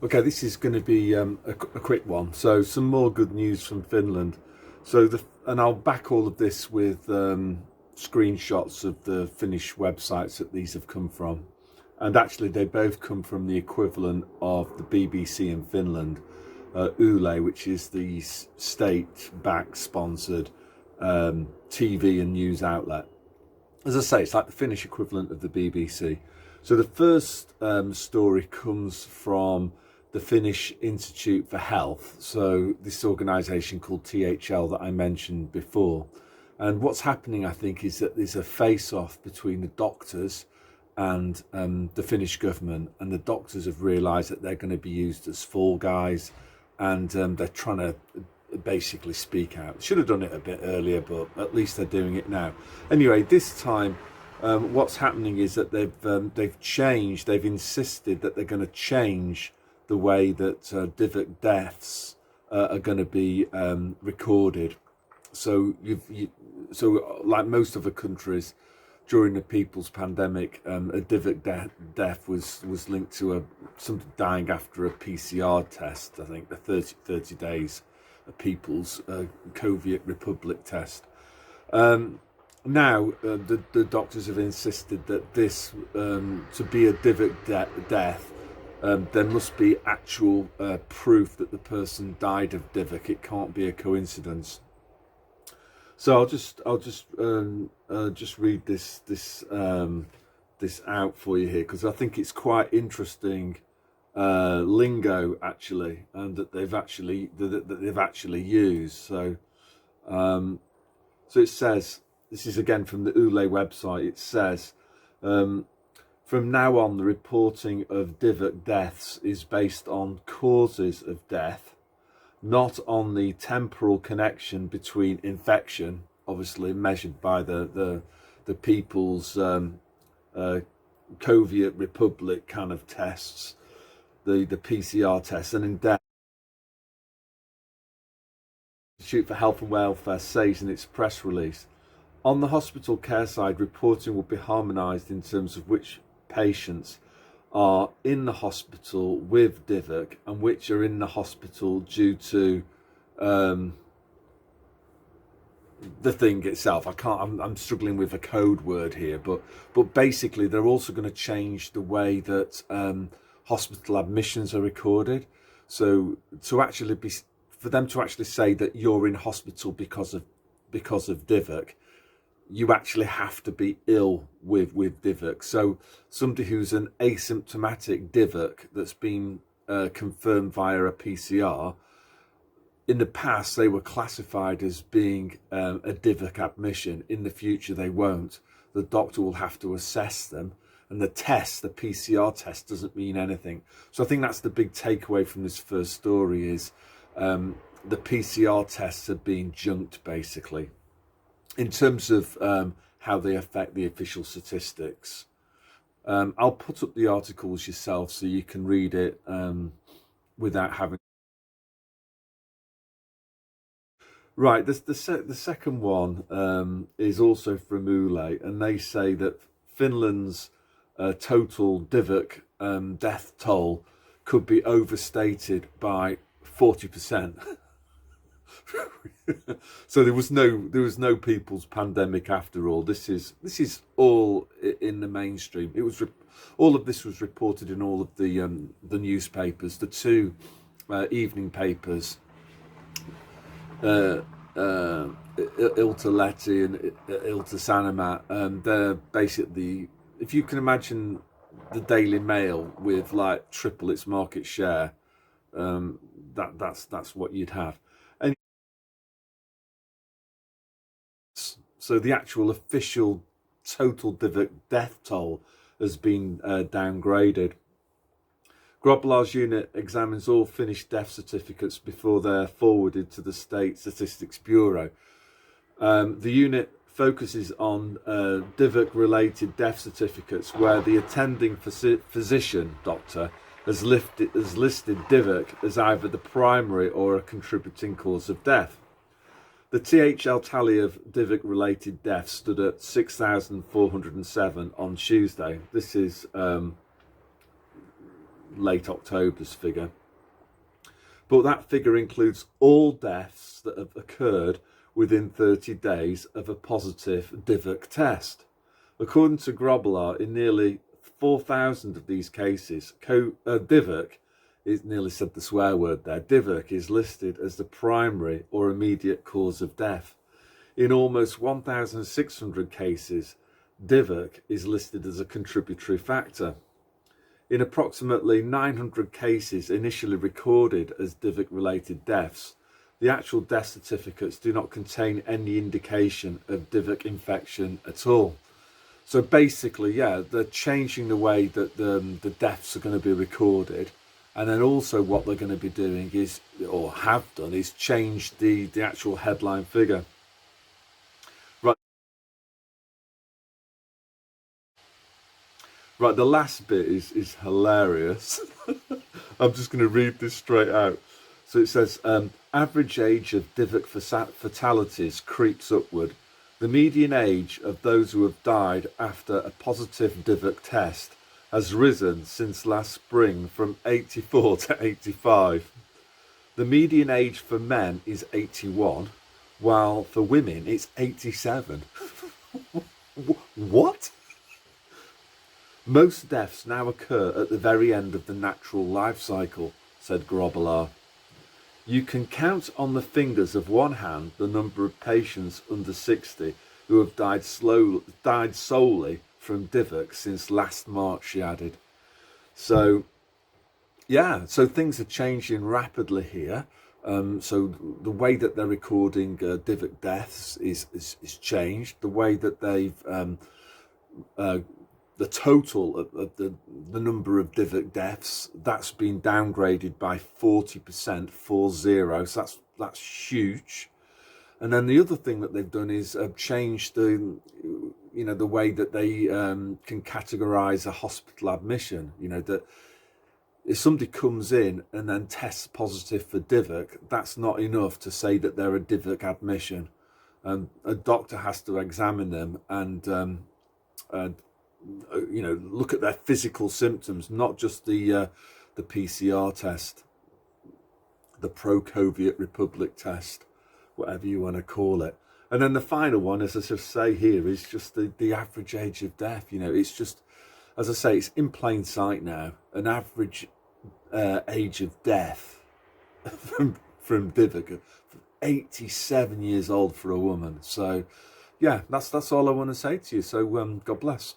Okay, this is going to be a quick one. So, some more good news from Finland. And I'll back all of this with screenshots of the Finnish websites that these have come from. And actually, they both come from the equivalent of the BBC in Finland, Yle, which is the state-backed sponsored TV and news outlet. As I say, it's like the Finnish equivalent of the BBC. So the first story comes from the Finnish Institute for Health. So this organisation called THL that I mentioned before. And what's happening, I think, is that there's a face-off between the doctors and the Finnish government. And the doctors have realised that they're going to be used as fall guys. And they're trying to basically speak out. Should have done it a bit earlier, but at least they're doing it now. Anyway, this time what's happening is that they've insisted that they're going to change the way that DIVC deaths are going to be recorded. So so like most other countries during the people's pandemic, a DIVC death was linked to somebody dying after a PCR test. I think the 30 days a people's COVIET Republic test. Now the doctors have insisted that this to be a DIVC death, there must be actual proof that the person died of DIVC. It can't be a coincidence. So I'll just read this out for you here, because I think it's quite interesting lingo actually, and that they've actually used. So so it says, this is again from the Yle website. It says, from now on, the reporting of DIVC deaths is based on causes of death, not on the temporal connection between infection, obviously measured by the people's COVIET Republic kind of tests, the PCR tests, and in death. The Institute for Health and Welfare says in its press release, on the hospital care side, reporting will be harmonised in terms of which patients are in the hospital with DIVC and which are in the hospital due to the thing itself. I'm struggling with a code word here, but basically they're also going to change the way that hospital admissions are recorded. So for them to actually say that you're in hospital because of DIVC, you actually have to be ill with DIVC. So somebody who's an asymptomatic DIVC that's been confirmed via a PCR, in the past they were classified as being a DIVC admission. In the future they won't. The doctor will have to assess them, and the PCR test doesn't mean anything. So I think that's the big takeaway from this first story, is the PCR tests are being junked basically, in terms of how they affect the official statistics. I'll put up the articles yourself so you can read it without having. Right, the second one is also from Yle, and they say that Finland's total DIVC death toll could be overstated by 40%. So there was no people's pandemic after all. This is all in the mainstream. It was all of this was reported in all of the newspapers, the two evening papers, Iltalehti and Ilta-Sanomat. They're basically, if you can imagine the Daily Mail with like triple its market share, that's what you'd have. So the actual official total DIVC death toll has been downgraded. Grobbelaar's unit examines all Finnish death certificates before they're forwarded to the State Statistics Bureau. The unit focuses on DIVC-related death certificates where the attending physician, doctor, has listed DIVC as either the primary or a contributing cause of death. The THL tally of DIVC-related deaths stood at 6,407 on Tuesday. This is late October's figure. But that figure includes all deaths that have occurred within 30 days of a positive DIVC test. According to Grobbelaar, in nearly 4,000 of these cases, DIVC is, nearly said the swear word there, DIVC is listed as the primary or immediate cause of death. In almost 1,600 cases, DIVC is listed as a contributory factor. In approximately 900 cases initially recorded as DIVC-related deaths, the actual death certificates do not contain any indication of DIVC infection at all. So basically, yeah, they're changing the way that the deaths are going to be recorded. And then also what they're going to be doing is, or have done, is change the actual headline figure. Right, the last bit is hilarious. I'm just going to read this straight out. So it says, average age of DIVC fatalities creeps upward. The median age of those who have died after a positive DIVC test has risen since last spring from 84 to 85. The median age for men is 81, while for women it's 87. What? Most deaths now occur at the very end of the natural life cycle, said Grobbelaar. You can count on the fingers of one hand the number of patients under 60 who have died solely from DIVC since last March, she added. So, yeah, so things are changing rapidly here. So the way that they're recording DIVC deaths is changed. The way that they've the total of the number of DIVC deaths, that's been downgraded by 40%, 40. So that's huge. And then the other thing that they've done is changed the way that they can categorise a hospital admission. That if somebody comes in and then tests positive for DIVC, that's not enough to say that they're a DIVC admission. A doctor has to examine them and look at their physical symptoms, not just the PCR test, the pro-COVIET Republic test, whatever you want to call it. And then the final one, as I just say here, is just the average age of death. It's just, as I say, it's in plain sight now. An average age of death from DIVC, 87 years old for a woman. So, yeah, that's all I want to say to you. So, God bless.